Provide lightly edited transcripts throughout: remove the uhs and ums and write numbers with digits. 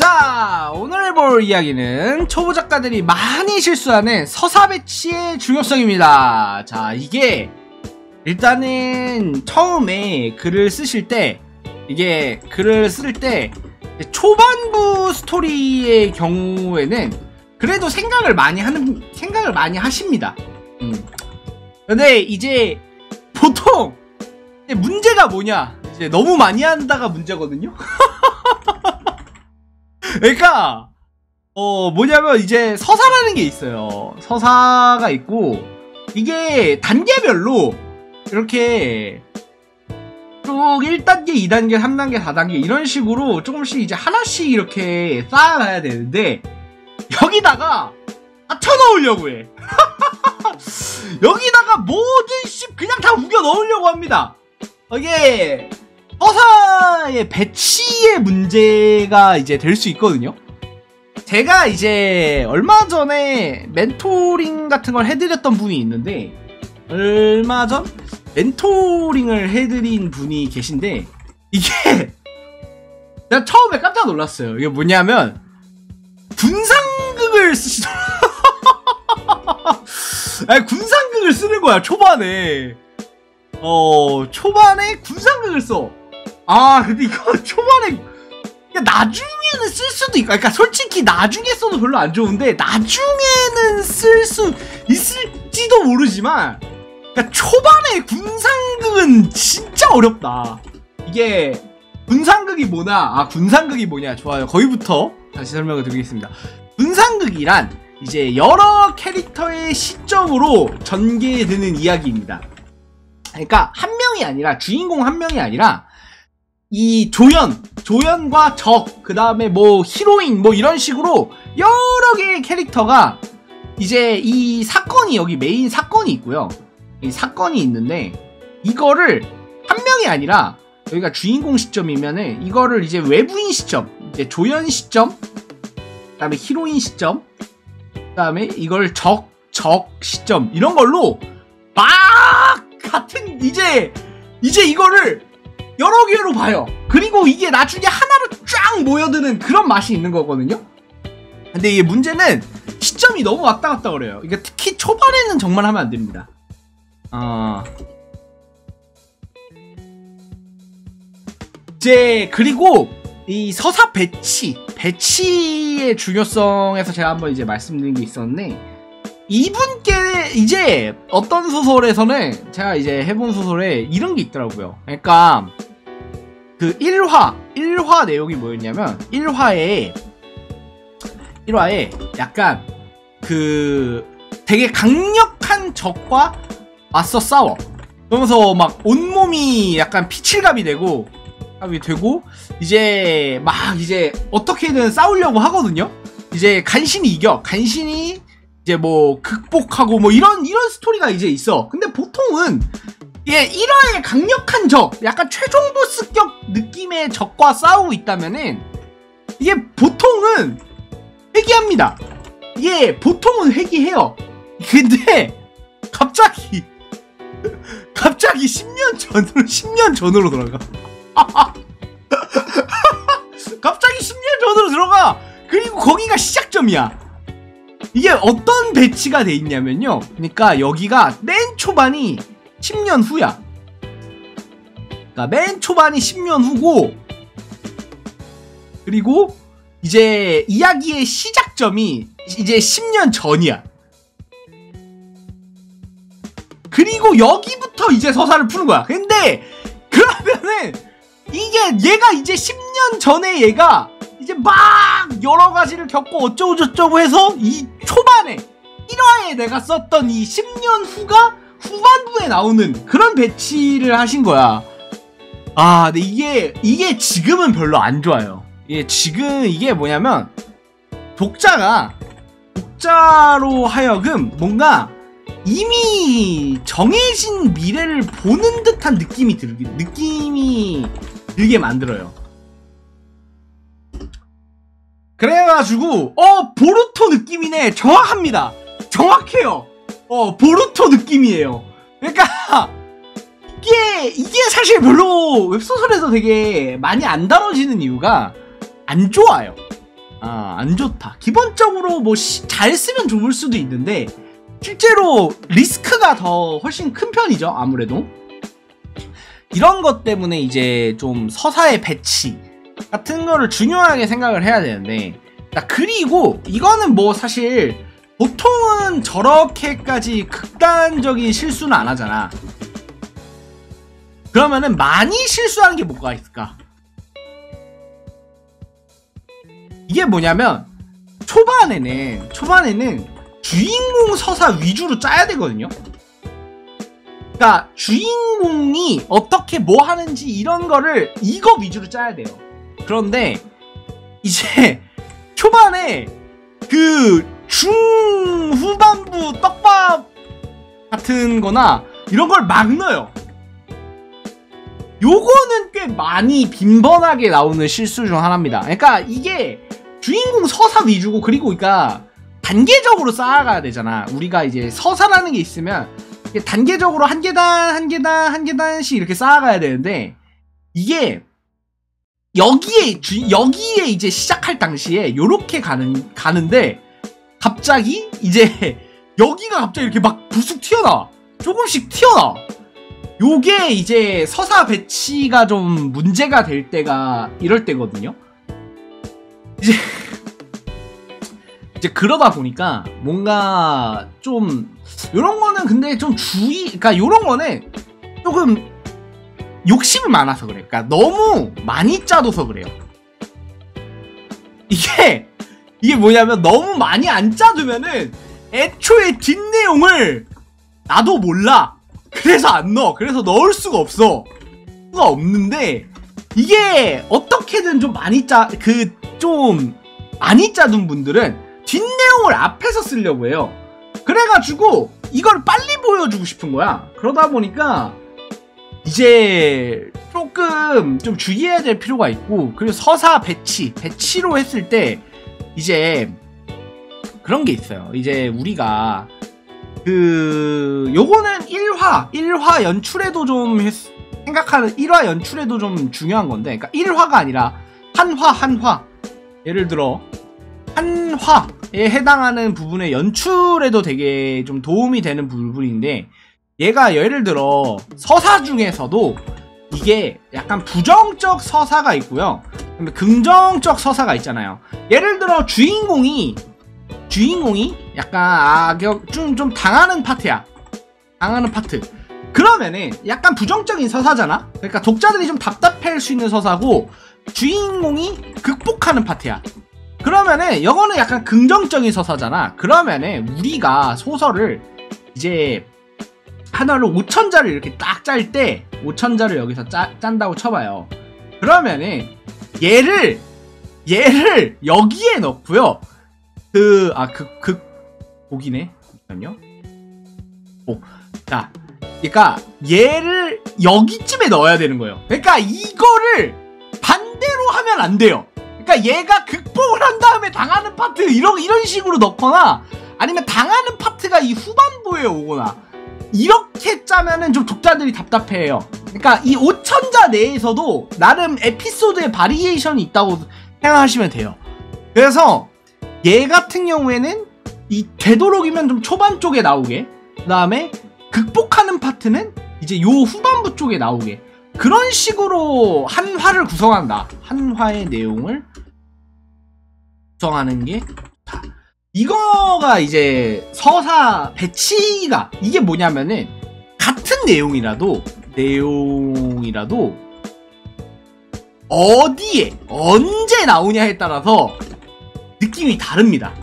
자, 오늘 해볼 이야기는 초보 작가들이 많이 실수하는 서사 배치의 중요성입니다. 자, 이게 일단은 처음에 글을 쓰실 때, 이게 글을 쓸 때 초반부 스토리의 경우에는 그래도 생각을 많이 하십니다. 근데 이제 보통 문제가 뭐냐, 이제 너무 많이 한다가 문제거든요. 그러니까 뭐냐면 이제 서사라는 게 있어요. 서사가 있고 이게 단계별로 이렇게 쭉 1단계, 2단계, 3단계, 4단계 이런 식으로 조금씩 이제 하나씩 이렇게 쌓아가야 되는데 여기다가 다 쳐넣으려고 해. 여기다가 모든 씨 그냥 다 우겨 넣으려고 합니다. 이게 서사의 배치의 문제가 이제 될 수 있거든요. 제가 이제 얼마 전에 멘토링 같은 걸 해드렸던 분이 있는데, 얼마 전 멘토링을 해드린 분이 계신데, 이게 내가 처음에 깜짝 놀랐어요. 이게 뭐냐면 군상극을 쓰시더라고요. 아니, 군상극을 쓰는 거야, 초반에. 초반에 군상극을 써. 아, 근데 이거 초반에 나중에는 쓸 수도 있고, 그러니까 솔직히 나중에 써도 별로 안 좋은데 나중에는 쓸 수 있을지도 모르지만, 그러니까 초반에 군상극은 진짜 어렵다. 이게 군상극이 뭐냐? 아, 군상극이 뭐냐? 좋아요. 거기부터 다시 설명을 드리겠습니다. 군상극이란 이제 여러 캐릭터의 시점으로 전개되는 이야기입니다. 그러니까 한 명이 아니라, 주인공 한 명이 아니라 이 조연과 적, 그 다음에 뭐 히로인, 뭐 이런 식으로 여러 개의 캐릭터가 이제 이 사건이, 여기 메인 사건이 있고요. 이 사건이 있는데 이거를 한 명이 아니라, 여기가 주인공 시점이면은 이거를 이제 외부인 시점, 이제 조연 시점, 그 다음에 히로인 시점, 그 다음에 이걸 적 시점, 이런 걸로 막 같은 이제 이거를 여러 개로 봐요. 그리고 이게 나중에 하나로 쫙 모여드는 그런 맛이 있는 거거든요. 근데 이게 문제는 시점이 너무 왔다 갔다 그래요. 이게 특히 초반에는 정말 하면 안 됩니다. 이제 그리고 이 서사 배치의 중요성에서 제가 한번 이제 말씀드린 게 있었는데, 이분께 이제 어떤 소설에서는, 제가 이제 해본 소설에 이런 게 있더라고요. 그러니까 그 1화 내용이 뭐였냐면, 1화에 약간 그 되게 강력한 적과 맞서 싸워. 그러면서 막 온몸이 약간 피칠갑이 되고 이제 막 이제 어떻게든 싸우려고 하거든요. 이제 간신히 이겨. 간신히 이제 뭐 극복하고 뭐 이런 스토리가 이제 있어. 근데 보통은 이게 1화에 강력한 적, 약간 최종 보스격 느낌의 적과 싸우고 있다면은 이게 보통은 회귀합니다. 이게 보통은 회귀해요. 근데 갑자기 10년 전으로 돌아가. 갑자기 10년 전으로 들어가. 그리고 거기가 시작점이야. 이게 어떤 배치가 돼 있냐면요, 그러니까 여기가 맨 초반이 10년 후야. 그러니까 맨 초반이 10년 후고, 그리고 이제 이야기의 시작점이 이제 10년 전이야. 그리고 여기부터 이제 서사를 푸는 거야. 근데 그러면은 이게 얘가 이제 10년 전에 얘가 이제 막 여러 가지를 겪고 어쩌고 저쩌고 해서 이 초반에 1화에 내가 썼던 이 10년 후가 후반부에 나오는 그런 배치를 하신 거야. 아, 근데 이게 지금은 별로 안 좋아요. 이게 뭐냐면 독자로 하여금 뭔가 이미 정해진 미래를 보는 듯한 느낌이 들게 만들어요. 그래가지고 보루토 느낌이네. 정확합니다. 정확해요. 보루토 느낌이에요. 그러니까 이게 사실 별로 웹소설에서 되게 많이 안 다뤄지는 이유가 안 좋아요. 안 좋다. 기본적으로 뭐 잘 쓰면 좋을 수도 있는데 실제로 리스크가 더 훨씬 큰 편이죠. 아무래도 이런 것 때문에 이제 좀 서사의 배치 같은 거를 중요하게 생각을 해야 되는데, 그리고 이거는 뭐 사실 보통은 저렇게까지 극단적인 실수는 안 하잖아. 그러면은 많이 실수하는 게 뭐가 있을까? 이게 뭐냐면 초반에는 주인공 서사 위주로 짜야 되거든요. 그러니까 주인공이 어떻게 뭐 하는지 이런 거를 이거 위주로 짜야 돼요. 그런데 이제 초반에 그 중후반부 떡밥 같은 거나 이런 걸 막 넣어요. 요거는 꽤 많이 빈번하게 나오는 실수 중 하나입니다. 그러니까 이게 주인공 서사 위주고, 그리고 그러니까 단계적으로 쌓아가야 되잖아. 우리가 이제 서사라는 게 있으면 단계적으로 한 계단씩 이렇게 쌓아가야 되는데, 이게 여기에 이제 시작할 당시에 요렇게 가는데 갑자기 이제 여기가 갑자기 이렇게 막 부쑥 튀어나와. 조금씩 튀어나와. 요게 이제 서사 배치가 좀 문제가 될 때가 이럴 때거든요. 이제 그러다 보니까 뭔가 좀 요런 거는 근데 좀 그러니까 요런 거는 조금 욕심이 많아서 그래. 그러니까 너무 많이 짜둬서 그래요. 이게 뭐냐면 너무 많이 안 짜두면은 애초에 뒷내용을 나도 몰라. 그래서 안 넣어. 그래서 넣을 수가 없는데, 이게 어떻게든 좀 많이 좀 많이 짜둔 분들은 뒷내용을 앞에서 쓰려고 해요. 그래가지고 이걸 빨리 보여주고 싶은 거야. 그러다 보니까 이제 조금 좀 주의해야 될 필요가 있고, 그리고 서사 배치로 했을 때 이제 그런 게 있어요. 이제 우리가 요거는 1화 연출에도 좀 생각하는 1화 연출에도 좀 중요한 건데, 그러니까 1화가 아니라 한화 예를 들어 한화에 해당하는 부분의 연출에도 되게 좀 도움이 되는 부분인데, 얘가 예를 들어 서사 중에서도 이게 약간 부정적 서사가 있고요, 긍정적 서사가 있잖아요. 예를 들어 주인공이 약간 좀 당하는 파트야. 당하는 파트. 그러면은 약간 부정적인 서사잖아. 그러니까 독자들이 좀 답답할 수 있는 서사고, 주인공이 극복하는 파트야. 그러면은 이거는 약간 긍정적인 서사잖아. 그러면은 우리가 소설을 이제 하나로 5천자를 이렇게 딱 짤 때, 5천자를 여기서 짠다고 쳐봐요. 그러면은 얘를 여기에 넣고요. 곡이네. 잠깐만요. 자, 그러니까 얘를 여기쯤에 넣어야 되는 거예요. 그러니까 이거를 반대로 하면 안 돼요. 그러니까 얘가 극복을 한 다음에 당하는 파트 이런 식으로 넣거나, 아니면 당하는 파트가 이 후반부에 오거나, 이렇게 짜면은 좀 독자들이 답답해해요. 그러니까 이 5천자 내에서도 나름 에피소드의 바리에이션이 있다고 생각하시면 돼요. 그래서 얘 같은 경우에는 되도록이면 좀 초반 쪽에 나오게, 그 다음에 극복하는 파트는 이제 요 후반부 쪽에 나오게, 그런 식으로 한 화를 구성한다. 한 화의 내용을 구성하는 게 좋다. 이거가 이제 서사 배치가, 이게 뭐냐면은 같은 내용이라도 어디에 언제 나오냐에 따라서 느낌이 다릅니다.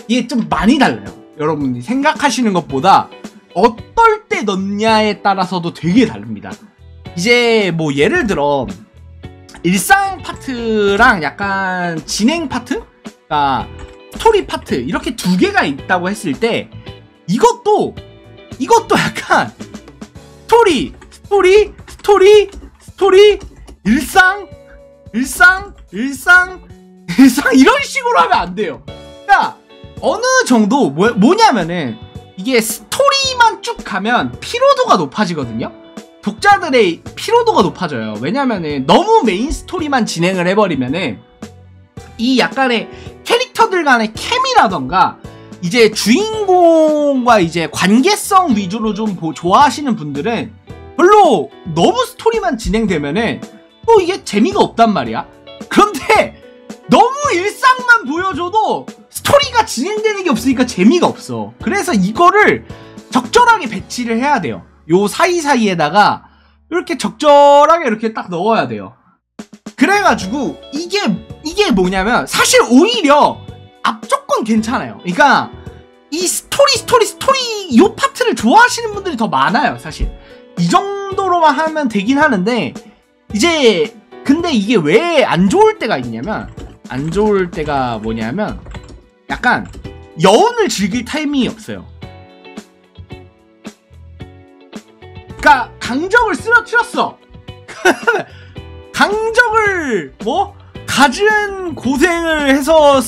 이게 좀 많이 달라요. 여러분이 생각하시는 것보다 어떨 때 넣냐에 따라서도 되게 다릅니다. 이제 뭐 예를 들어 일상 파트랑 약간 진행 파트? 그러니까 스토리 파트, 이렇게 두 개가 있다고 했을 때, 이것도 약간 스토리, 일상 이런 식으로 하면 안 돼요. 그러니까 어느 정도 뭐냐면은 이게 스토리만 쭉 가면 피로도가 높아지거든요. 독자들의 피로도가 높아져요. 왜냐면은 너무 메인 스토리만 진행을 해버리면은 이 약간의 캐릭터들 간의 케미라던가 이제 주인공과 이제 관계성 위주로 좀 좋아하시는 분들은 별로 너무 스토리만 진행되면은 또 이게 재미가 없단 말이야. 그런데 너무 일상만 보여줘도 스토리가 진행되는 게 없으니까 재미가 없어. 그래서 이거를 적절하게 배치를 해야 돼요. 요 사이사이에다가 이렇게 적절하게 이렇게 딱 넣어야 돼요. 그래가지고 이게 뭐냐면 사실 오히려 앞조건 괜찮아요. 그러니까 이 스토리 요 파트를 좋아하시는 분들이 더 많아요. 사실 이 정도로만 하면 되긴 하는데 이제 근데 이게 왜 안 좋을 때가 있냐면 안 좋을 때가 뭐냐면 약간 여운을 즐길 타이밍이 없어요. 그러니까 강적을 쓰러뜨렸어. 강적을 뭐 갖은 고생을 해서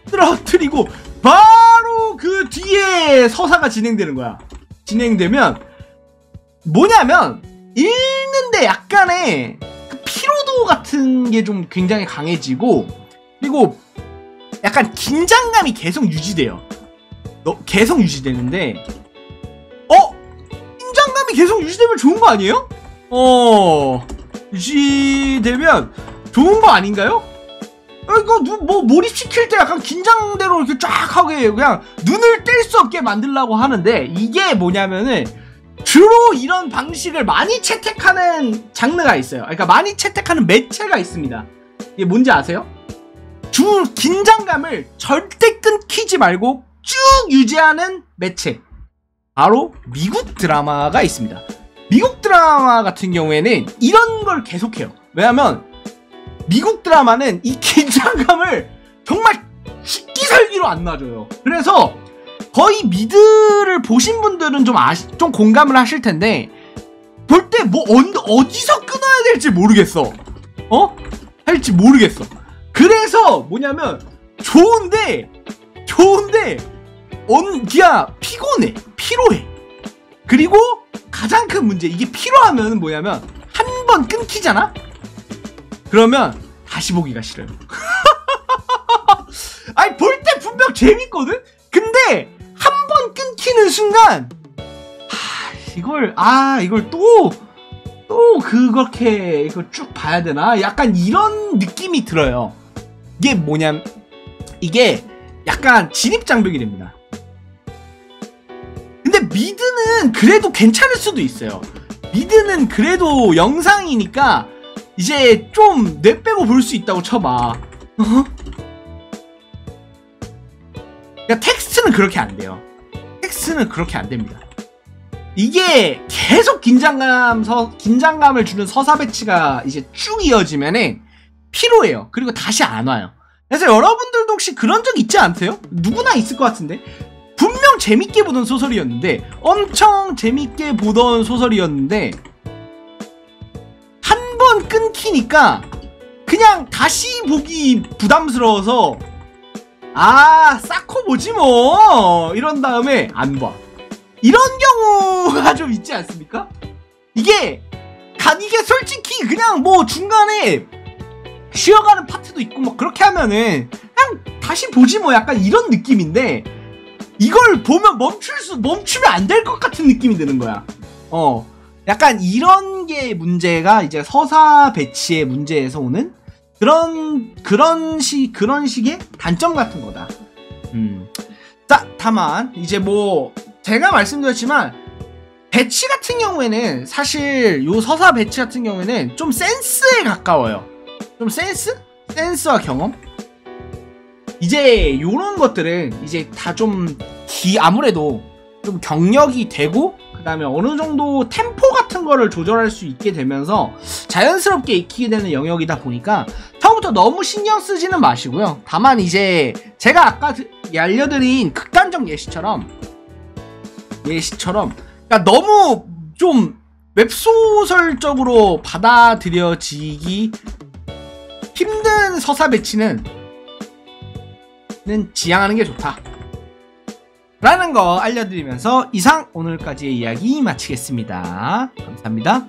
쓰러뜨리고 바로 그 뒤에 서사가 진행되는 거야. 진행되면 뭐냐면 읽는데 약간의 그 피로도 같은 게 좀 굉장히 강해지고 그리고 약간 긴장감이 계속 유지돼요. 계속 유지되는데 긴장감이 계속 유지되면 좋은 거 아니에요? 유지되면 좋은 거 아닌가요? 이거 뭐 몰입시킬 때 약간 긴장대로 이렇게 쫙 하게 그냥 눈을 뗄 수 없게 만들려고 하는데 이게 뭐냐면은 주로 이런 방식을 많이 채택하는 장르가 있어요. 그러니까 많이 채택하는 매체가 있습니다. 이게 뭔지 아세요? 긴장감을 절대 끊기지 말고 쭉 유지하는 매체. 바로 미국 드라마가 있습니다. 미국 드라마 같은 경우에는 이런 걸 계속해요. 왜냐면 미국 드라마는 이 긴장감을 정말 식기살기로 안 놔줘요. 그래서 거의 미드를 보신 분들은 좀 공감을 하실 텐데 볼 때 뭐 어디서 끊어야 될지 모르겠어. 할지 모르겠어. 그래서 뭐냐면 좋은데 그냥 피로해. 그리고 가장 큰 문제 이게 피로하면 뭐냐면 한 번 끊기잖아? 그러면 다시 보기가 싫어요. 아니 볼 때 분명 재밌거든? 근데 한 번 끊기는 순간 이걸 또 그렇게 이걸 쭉 봐야 되나? 약간 이런 느낌이 들어요. 이게 뭐냐면 이게 약간 진입장벽이 됩니다. 근데 미드는 그래도 괜찮을 수도 있어요. 미드는 그래도 영상이니까 이제 좀 뇌 빼고 볼 수 있다고 쳐봐. 그러니까 텍스트는 그렇게 안 돼요. 텍스트는 그렇게 안 됩니다. 이게 계속 긴장감을 주는 서사 배치가 이제 쭉 이어지면은 피로해요. 그리고 다시 안 와요. 그래서 여러분들도 혹시 그런 적 있지 않으세요? 누구나 있을 것 같은데 분명 재밌게 보던 소설이었는데 엄청 재밌게 보던 소설이었는데 한 번 끊기니까 그냥 다시 보기 부담스러워서 쌓고 보지 뭐 이런 다음에 안 봐. 이런 경우가 좀 있지 않습니까? 이게 솔직히 그냥 뭐 중간에 쉬어가는 파트도 있고 막 그렇게 하면은 그냥 다시 보지 뭐 약간 이런 느낌인데 이걸 보면 멈추면 안 될 것 같은 느낌이 드는 거야. 약간 이런 게 문제가 이제 서사 배치의 문제에서 오는 그런 식의 단점 같은 거다. 자, 다만 이제 뭐 제가 말씀드렸지만 배치 같은 경우에는 사실 요 서사 배치 같은 경우에는 좀 센스에 가까워요. 좀 센스와 경험? 이제 요런 것들은 이제 다 좀 아무래도 좀 경력이 되고 그 다음에 어느 정도 템포 같은 거를 조절할 수 있게 되면서 자연스럽게 익히게 되는 영역이다 보니까 처음부터 너무 신경 쓰지는 마시고요. 다만 이제 제가 아까 알려드린 극단적 예시처럼 그러니까 너무 좀 웹소설적으로 받아들여지기 힘든 서사 배치는 지양하는 게 좋다 라는 거 알려드리면서 이상 오늘까지의 이야기 마치겠습니다. 감사합니다.